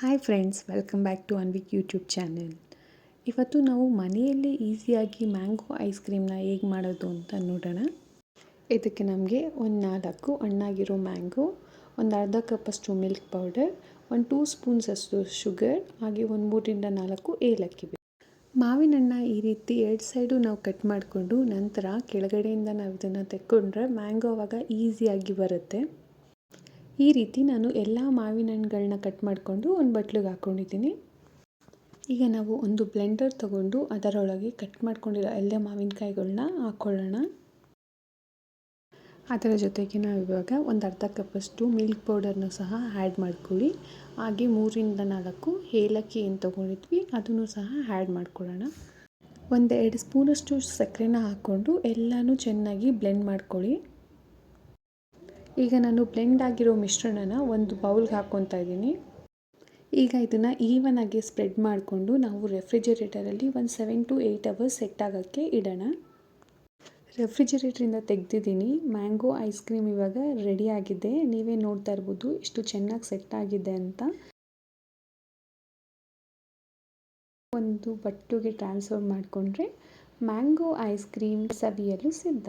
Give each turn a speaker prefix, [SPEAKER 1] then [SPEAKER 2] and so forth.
[SPEAKER 1] Hi friends, welcome back to Anvik YouTube channel. ಇವತ್ತು ನಾವು ಮನೆಯಲ್ಲೇ ಈಸಿಯಾಗಿ ಮ್ಯಾಂಗೋ ಐಸ್ ಕ್ರೀಮ್ನ ಹೇಗೆ ಮಾಡೋದು ಅಂತ ನೋಡೋಣ. ಇದಕ್ಕೆ ನಮಗೆ ಒಂದು 4 ಹಣ್ಣಾಗಿರೋ ಮ್ಯಾಂಗೋ, ಒಂದು ಅರ್ಧ ಕಪ್ಪಷ್ಟು ಮಿಲ್ಕ್ ಪೌಡರ್, ಒಂದು 2 ಸ್ಪೂನ್ಸಷ್ಟು ಶುಗರ್, ಹಾಗೆ ಒಂದು 3-4 ಏಲಕ್ಕಿ ಬೇಕು. ಮಾವಿನ ಹಣ್ಣ ಈ ರೀತಿ 2 ಸೈಡು ನಾವು ಕಟ್ ಮಾಡಿಕೊಂಡು ನಂತರ ಕೆಳಗಡೆಯಿಂದ ನಾವು ಇದನ್ನು ತೆಕ್ಕೊಂಡ್ರೆ ಮ್ಯಾಂಗೋ ಆವಾಗ ಈಸಿಯಾಗಿ ಬರುತ್ತೆ. ಈ ರೀತಿ ನಾನು ಎಲ್ಲ ಮಾವಿನ ಹಣ್ಣುಗಳನ್ನ ಕಟ್ ಮಾಡಿಕೊಂಡು ಒಂದು ಬಟ್ಲಿಗೆ ಹಾಕ್ಕೊಂಡಿದ್ದೀನಿ. ಈಗ ನಾವು ಒಂದು ಬ್ಲೆಂಡರ್ ತಗೊಂಡು ಅದರೊಳಗೆ ಕಟ್ ಮಾಡ್ಕೊಂಡಿರೋ ಎಲ್ಲ ಮಾವಿನಕಾಯಿಗಳನ್ನ ಹಾಕ್ಕೊಳ್ಳೋಣ. ಅದರ ಜೊತೆಗೆ ನಾವು ಇವಾಗ ಒಂದು ಅರ್ಧ ಕಪ್ಪಷ್ಟು ಮಿಲ್ಕ್ ಪೌಡರ್ನ ಸಹ ಆ್ಯಡ್ ಮಾಡ್ಕೊಳ್ಳಿ. ಹಾಗೆ 3-4 ಏಲಕ್ಕಿ ಏನು ತೊಗೊಂಡಿದ್ವಿ ಅದನ್ನು ಸಹ ಆ್ಯಡ್ ಮಾಡ್ಕೊಳ್ಳೋಣ. 1-2 ಸ್ಪೂನಷ್ಟು ಸಕ್ಕರೆನ ಹಾಕ್ಕೊಂಡು ಎಲ್ಲನೂ ಚೆನ್ನಾಗಿ ಬ್ಲೆಂಡ್ ಮಾಡ್ಕೊಳ್ಳಿ. ಈಗ ನಾನು ಬ್ಲೆಂಡ್ ಆಗಿರೋ ಮಿಶ್ರಣನ ಒಂದು ಬೌಲ್ಗೆ ಹಾಕ್ಕೊತಾ ಇದ್ದೀನಿ. ಈಗ ಇದನ್ನು ಈವನಾಗಿ ಸ್ಪ್ರೆಡ್ ಮಾಡಿಕೊಂಡು ನಾವು ರೆಫ್ರಿಜರೇಟರಲ್ಲಿ ಒಂದು 7 to 8 hours ಸೆಟ್ ಆಗೋಕ್ಕೆ ಇಡೋಣ. ರೆಫ್ರಿಜರೇಟ್ರಿಂದ ತೆಗೆದಿದ್ದೀನಿ. ಮ್ಯಾಂಗೋ ಐಸ್ ಕ್ರೀಮ್ ಇವಾಗ ರೆಡಿ ಆಗಿದೆ. ನೀವೇ ನೋಡ್ತಾ ಇರ್ಬೋದು ಎಷ್ಟು ಚೆನ್ನಾಗಿ ಸೆಟ್ ಆಗಿದೆ ಅಂತ. ಒಂದು ಬಟ್ಟಲಿಗೆ ಟ್ರಾನ್ಸ್ಫರ್ ಮಾಡಿಕೊಂಡ್ರೆ ಮ್ಯಾಂಗೋ ಐಸ್ ಕ್ರೀಮ್ ಸವಿಯಲು ಸಿದ್ಧ.